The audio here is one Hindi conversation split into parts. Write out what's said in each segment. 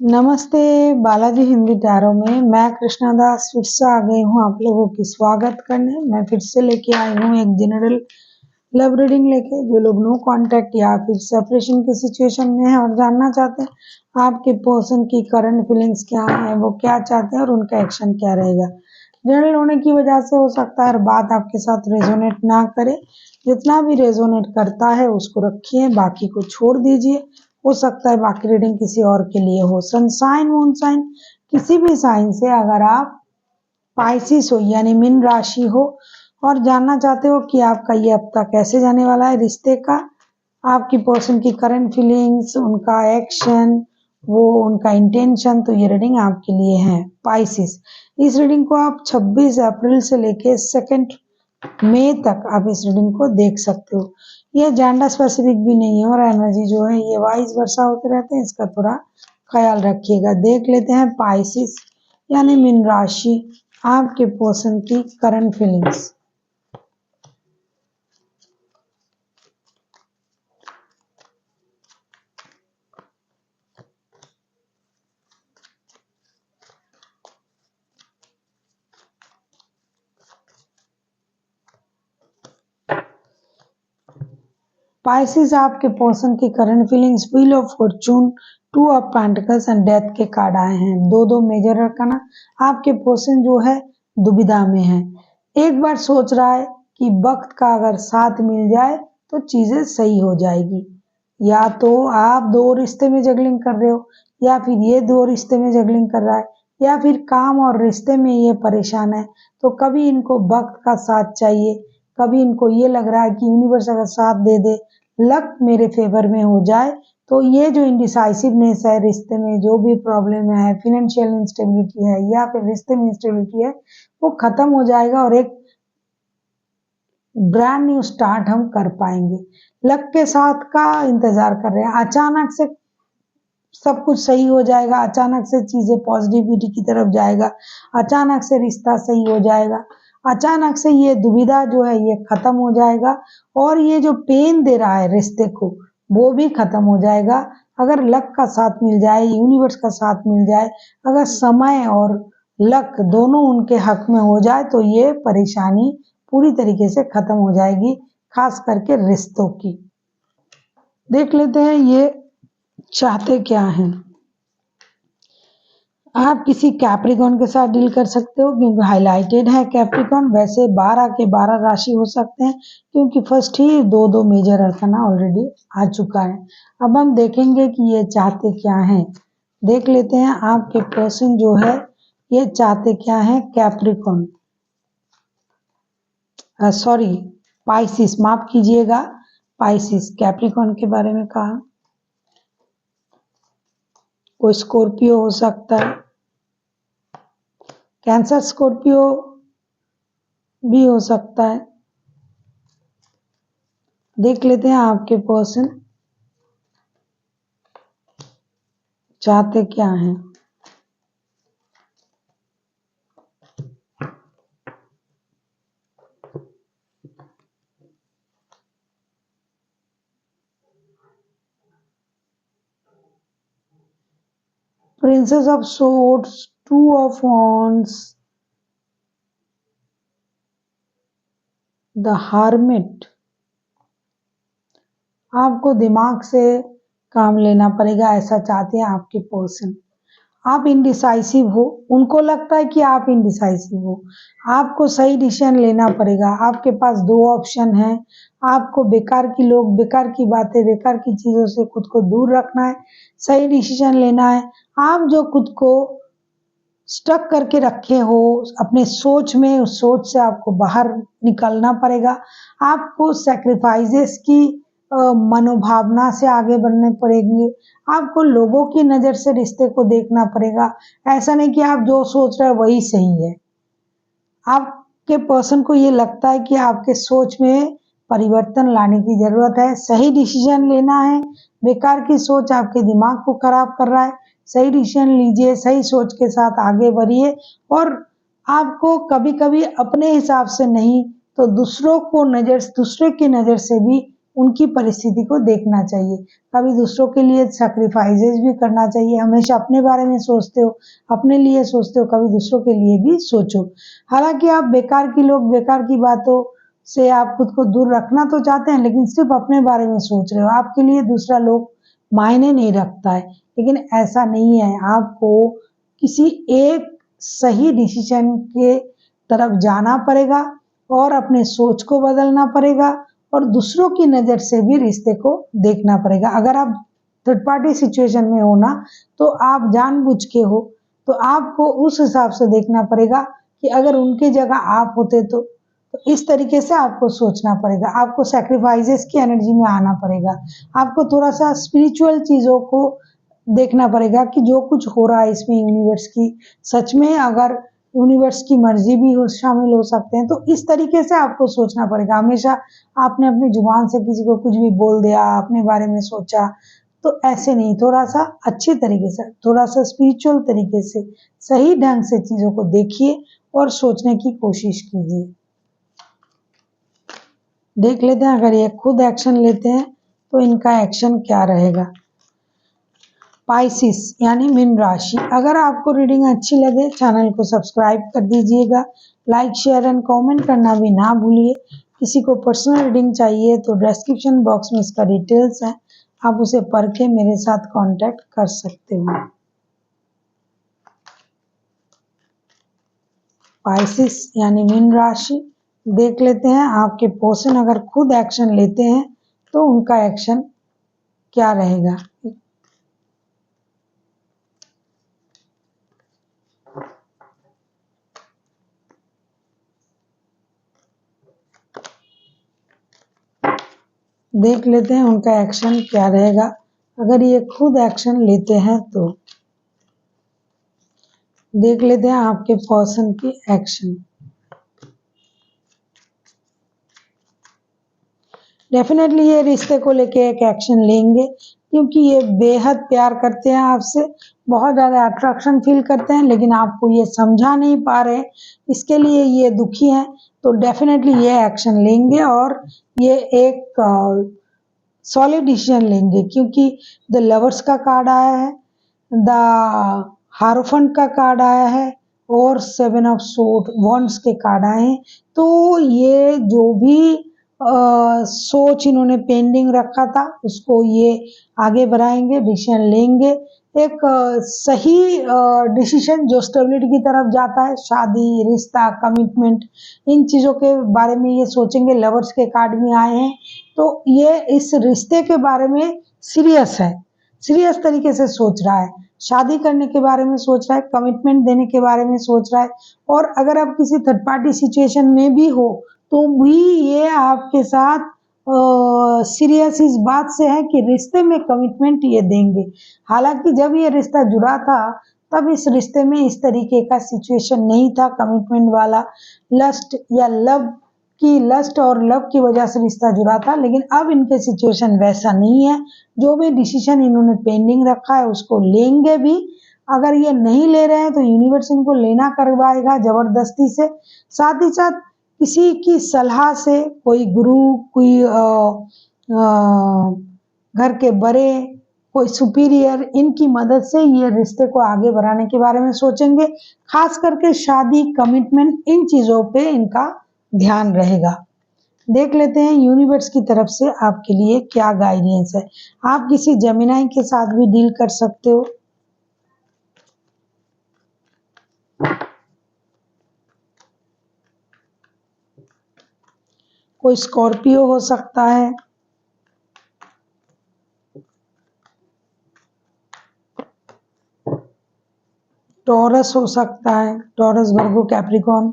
नमस्ते बालाजी हिंदी टैरो में मैं कृष्णा दास फिर से आ गई हूँ आप लोगों की स्वागत करने। मैं फिर से लेके आई हूँ एक जनरल लव रीडिंग लेके। जो लोग नो कांटेक्ट या फिर सेपरेशन की सिचुएशन में है और जानना चाहते हैं आपके पर्सन की करंट फीलिंग्स क्या है, वो क्या चाहते हैं और उनका एक्शन क्या रहेगा। जनरल होने की वजह से हो सकता है हर बात आपके साथ रेजोनेट ना करे। जितना भी रेजोनेट करता है उसको रखिए, बाकी को छोड़ दीजिए। हो सकता है बाकी रीडिंग किसी और के लिए हो। सन साइन मून साइन किसी भी साइन से अगर आप पाइसिस हो यानी मीन राशि हो और जानना चाहते हो कि आपका ये हफ्ता कैसे जाने वाला है, रिश्ते का, आपकी पर्सन की करंट फीलिंग्स, उनका एक्शन, वो उनका इंटेंशन, तो ये रीडिंग आपके लिए है पाइसिस। इस रीडिंग को आप 26 अप्रैल से लेके 2 मई तक आप इस रीडिंग को देख सकते हो। ये जेंडर स्पेसिफिक भी नहीं है और एनर्जी जो है ये वाइस वर्षा होते रहते हैं, इसका थोड़ा ख्याल रखिएगा। देख लेते हैं पाइसिस यानी मीन राशि, आपके पर्सन की करंट फीलिंग्स। पाइसिस आपके पर्सन की current feelings, wheel of Fortune, 2 of pentacles and death के कार्ड आए हैं। दो मेजर अरकाना। आपके पर्सन जो है दुविधा में है। एक बार सोच रहा है कि वक्त का अगर साथ मिल जाए तो चीजें सही हो जाएगी। या तो आप 2 रिश्ते में जगलिंग कर रहे हो या फिर ये 2 रिश्ते में जगलिंग कर रहा है या फिर काम और रिश्ते में ये परेशान है। तो कभी इनको वक्त का साथ चाहिए, कभी इनको ये लग रहा है कि यूनिवर्स अगर साथ दे दे, लक मेरे फेवर में हो जाए, तो ये जो इंडिसाइसिवनेस है रिश्ते में, जो भी प्रॉब्लम है, फाइनेंशियल इंस्टेबिलिटी है या फिर रिश्ते में इंस्टेबिलिटी है, वो खत्म हो जाएगा और एक ब्रांड न्यू स्टार्ट हम कर पाएंगे। लक के साथ का इंतजार कर रहे हैं। अचानक से सब कुछ सही हो जाएगा, अचानक से चीजें पॉजिटिविटी की तरफ जाएगा, अचानक से रिश्ता सही हो जाएगा, अचानक से ये दुविधा जो है ये खत्म हो जाएगा और ये जो पेन दे रहा है रिश्ते को वो भी खत्म हो जाएगा। अगर लक का साथ मिल जाए, यूनिवर्स का साथ मिल जाए, अगर समय और लक दोनों उनके हक में हो जाए तो ये परेशानी पूरी तरीके से खत्म हो जाएगी, खास करके रिश्तों की। देख लेते हैं ये चाहते क्या हैं। आप किसी कैप्रिकॉन के साथ डील कर सकते हो क्योंकि हाईलाइटेड है कैप्रिकॉन। वैसे 12 के 12 राशि हो सकते हैं क्योंकि फर्स्ट ही दो मेजर अरकाना ऑलरेडी आ चुका है। अब हम देखेंगे कि ये चाहते क्या हैं। देख लेते हैं आपके पर्सन जो है ये चाहते क्या है। कैप्रिकॉन, सॉरी पाइसिस, माफ कीजिएगा, पाइसिस कैप्रिकॉन के बारे में कहा। कोई स्कॉर्पियो हो सकता है, कैंसर स्कॉर्पियो भी हो सकता है। देख लेते हैं आपके पर्सन चाहते क्या हैं। Princess of swords, 2 of wands, the hermit. आपको दिमाग से काम लेना पड़ेगा, ऐसा चाहते हैं आपके पर्सन। आप इनडिसाइसिव हो, उनको लगता है कि आप इनडिसाइसिव हो। आपको सही डिसीजन लेना पड़ेगा। आपके पास 2 ऑप्शन है। आपको बेकार की लोग, बेकार की बातें, बेकार की चीजों से खुद को दूर रखना है, सही डिसीजन लेना है। आप जो खुद को स्टक करके रखे हो अपने सोच में, उस सोच से आपको बाहर निकलना पड़ेगा। आपको सैक्रिफाइसेस की मनोभावना से आगे बढ़ने पड़ेंगे। आपको लोगों की नज़र से रिश्ते को देखना पड़ेगा। ऐसा नहीं कि आप जो सोच रहे हैं वही सही है। आपके पर्सन को ये लगता है कि आपके सोच में परिवर्तन लाने की जरूरत है, सही डिसीजन लेना है। बेकार की सोच आपके दिमाग को खराब कर रहा है। सही डिसीजन लीजिए, सही सोच के साथ आगे बढ़िए और आपको कभी-कभी अपने हिसाब से नहीं तो दूसरे की नज़र से भी उनकी परिस्थिति को देखना चाहिए। कभी दूसरों के लिए सैक्रिफाइसेस भी करना चाहिए। हमेशा अपने बारे में सोचते हो, अपने लिए सोचते हो, कभी दूसरों के लिए भी सोचो। हालांकि आप बेकार की बातों से आप खुद को दूर रखना तो चाहते हैं, लेकिन सिर्फ अपने बारे में सोच रहे हो। आपके लिए दूसरा लोग मायने नहीं रखता है, लेकिन ऐसा नहीं है। आपको किसी एक सही डिसीजन के तरफ जाना पड़ेगा और अपने सोच को बदलना पड़ेगा और दूसरों की नज़र से भी रिश्ते को देखना पड़ेगा। अगर आप थर्ड पार्टी सिचुएशन में हो ना, तो आप जानबूझ के हो, तो आपको उस हिसाब से देखना पड़ेगा कि अगर उनकी जगह आप होते तो इस तरीके से आपको सोचना पड़ेगा। आपको सैक्रिफाइसेस की एनर्जी में आना पड़ेगा। आपको थोड़ा सा स्पिरिचुअल चीज़ों को देखना पड़ेगा कि जो कुछ हो रहा है इसमें यूनिवर्स की, सच में अगर यूनिवर्स की मर्जी भी हो शामिल हो सकते हैं, तो इस तरीके से आपको सोचना पड़ेगा। हमेशा आपने अपनी जुबान से किसी को कुछ भी बोल दिया, अपने बारे में सोचा, तो ऐसे नहीं। थोड़ा सा अच्छी तरीके से, थोड़ा सा स्पिरिचुअल तरीके से, सही ढंग से चीज़ों को देखिए और सोचने की कोशिश कीजिए। देख लेते हैं अगर ये खुद एक्शन लेते हैं तो इनका एक्शन क्या रहेगा। पाइसिस यानी मीन राशि। अगर आपको रीडिंग अच्छी लगे चैनल को सब्सक्राइब कर दीजिएगा, लाइक शेयर एंड कमेंट करना भी ना भूलिए। किसी को पर्सनल रीडिंग चाहिए तो डिस्क्रिप्शन बॉक्स में इसका डिटेल्स है, आप उसे पढ़ के मेरे साथ कांटेक्ट कर सकते हो। पाइसिस यानी मीन राशि। देख लेते हैं आपके पर्सन अगर खुद एक्शन लेते हैं तो उनका एक्शन क्या रहेगा। देख लेते हैं उनका एक्शन क्या रहेगा अगर ये खुद एक्शन लेते हैं तो। देख लेते हैं आपके पर्सन की एक्शन। डेफिनेटली ये रिश्ते को लेके एक एक्शन लेंगे, क्योंकि ये बेहद प्यार करते हैं आपसे, बहुत ज़्यादा अट्रैक्शन फील करते हैं, लेकिन आपको ये समझा नहीं पा रहे, इसके लिए ये दुखी हैं। तो डेफिनेटली ये एक्शन लेंगे और ये एक सॉलिड डिसीजन लेंगे, क्योंकि द लवर्स का कार्ड आया है, द हारोफेंट का कार्ड आया है और 7 ऑफ सोर्ड वॉन्ड्स के कार्ड आए हैं। तो ये जो भी सोच इन्होंने पेंडिंग रखा था उसको ये आगे बढ़ाएंगे, डिसीजन लेंगे। एक सही डिसीजन जो स्टेबिलिटी की तरफ जाता है, शादी, रिश्ता, कमिटमेंट, इन चीज़ों के बारे में ये सोचेंगे। लवर्स के कार्ड भी आए हैं, तो ये इस रिश्ते के बारे में सीरियस है, सीरियस तरीके से सोच रहा है। शादी करने के बारे में सोच रहा है, कमिटमेंट देने के बारे में सोच रहा है। और अगर आप किसी थर्ड पार्टी सिचुएशन में भी हो तो भी ये आपके साथ सीरियस इस बात से है कि रिश्ते में कमिटमेंट ये देंगे। हालांकि जब ये रिश्ता जुड़ा था तब इस रिश्ते में इस तरीके का सिचुएशन नहीं था कमिटमेंट वाला। लस्ट और लव की वजह से रिश्ता जुड़ा था, लेकिन अब इनके सिचुएशन वैसा नहीं है। जो भी डिसीजन इन्होंने पेंडिंग रखा है उसको लेंगे भी। अगर ये नहीं ले रहे हैं तो यूनिवर्स इनको लेना करवाएगा जबरदस्ती से। साथ ही साथ किसी की सलाह से, कोई गुरु, कोई घर के बड़े, कोई सुपीरियर, इनकी मदद से ये रिश्ते को आगे बढ़ाने के बारे में सोचेंगे। खास करके शादी, कमिटमेंट, इन चीज़ों पे इनका ध्यान रहेगा। देख लेते हैं यूनिवर्स की तरफ से आपके लिए क्या गाइडेंस है। आप किसी जेमिनाई के साथ भी डील कर सकते हो। कोई स्कॉर्पियो हो सकता है, टॉरस हो सकता है, टॉरस, वर्गो, कैप्रिकॉर्न।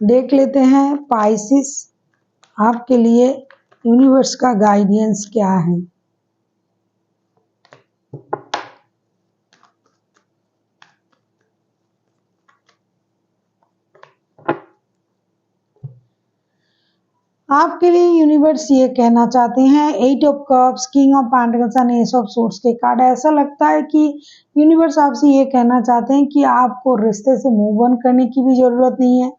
देख लेते हैं पाइसिस आपके लिए यूनिवर्स का गाइडेंस क्या है। आपके लिए यूनिवर्स ये कहना चाहते हैं, 8 of cups, king of pentacles and S of swords के कार्ड। ऐसा लगता है कि यूनिवर्स आपसे ये कहना चाहते हैं कि आपको रिश्ते से मूव ऑन करने की भी ज़रूरत नहीं है।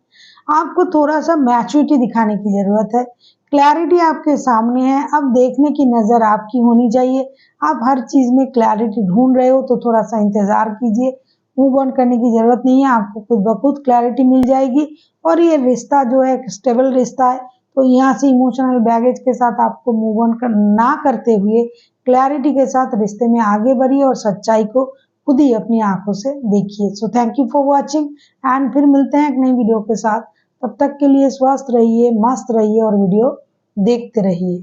आपको थोड़ा सा मैच्योरिटी दिखाने की जरूरत है। क्लैरिटी आपके सामने है, अब देखने की नजर आपकी होनी चाहिए। आप हर चीज में क्लैरिटी ढूंढ रहे हो तो थोड़ा सा इंतजार कीजिए, मूव ऑन करने की जरूरत नहीं है, आपको खुद ब खुद क्लैरिटी मिल जाएगी। और ये रिश्ता जो है एक स्टेबल रिश्ता है, तो यहाँ से इमोशनल बैगेज के साथ आपको मूव ऑन ना करते हुए क्लैरिटी के साथ रिश्ते में आगे बढ़िए और सच्चाई को खुद ही अपनी आंखों से देखिए। So thank you for watching and फिर मिलते हैं एक नई वीडियो के साथ। तब तक के लिए स्वस्थ रहिए, मस्त रहिए और वीडियो देखते रहिए।